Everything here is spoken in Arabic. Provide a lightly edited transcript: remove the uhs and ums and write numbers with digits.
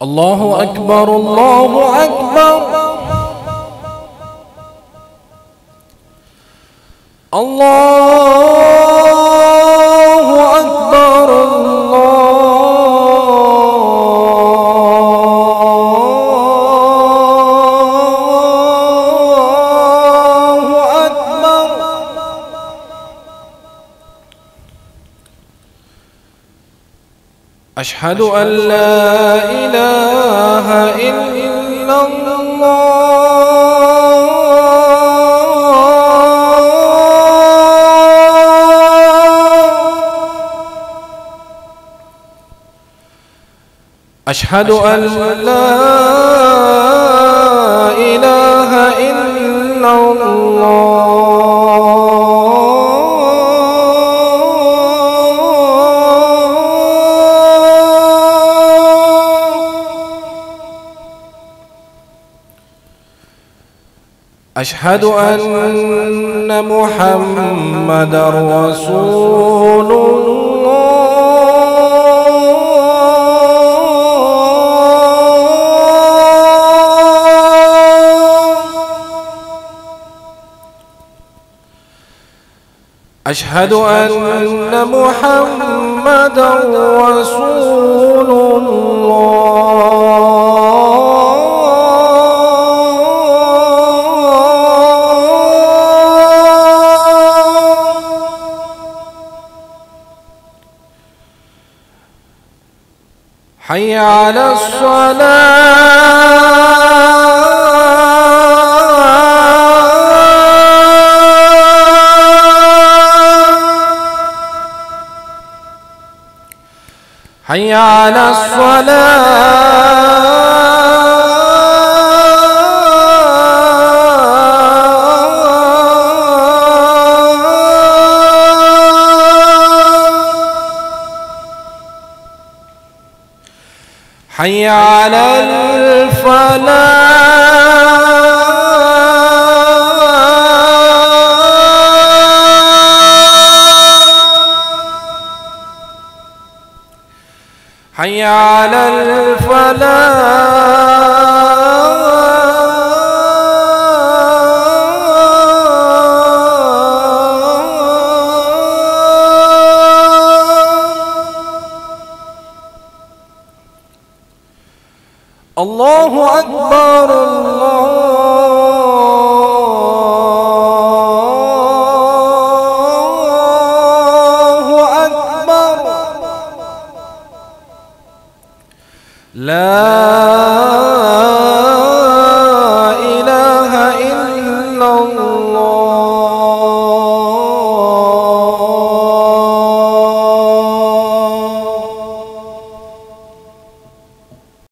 الله أكبر الله أكبر الله أكبر الله أكبر. أشهد أن لا إله إلا الله أشهد أن لا إله إلا الله أشهد أن محمدًا رسول الله أشهد أن محمدًا رسول الله حي على الصلاة حي على الصلاة حي على الفلاح حي على الفلاح الله أكبر الله أكبر لا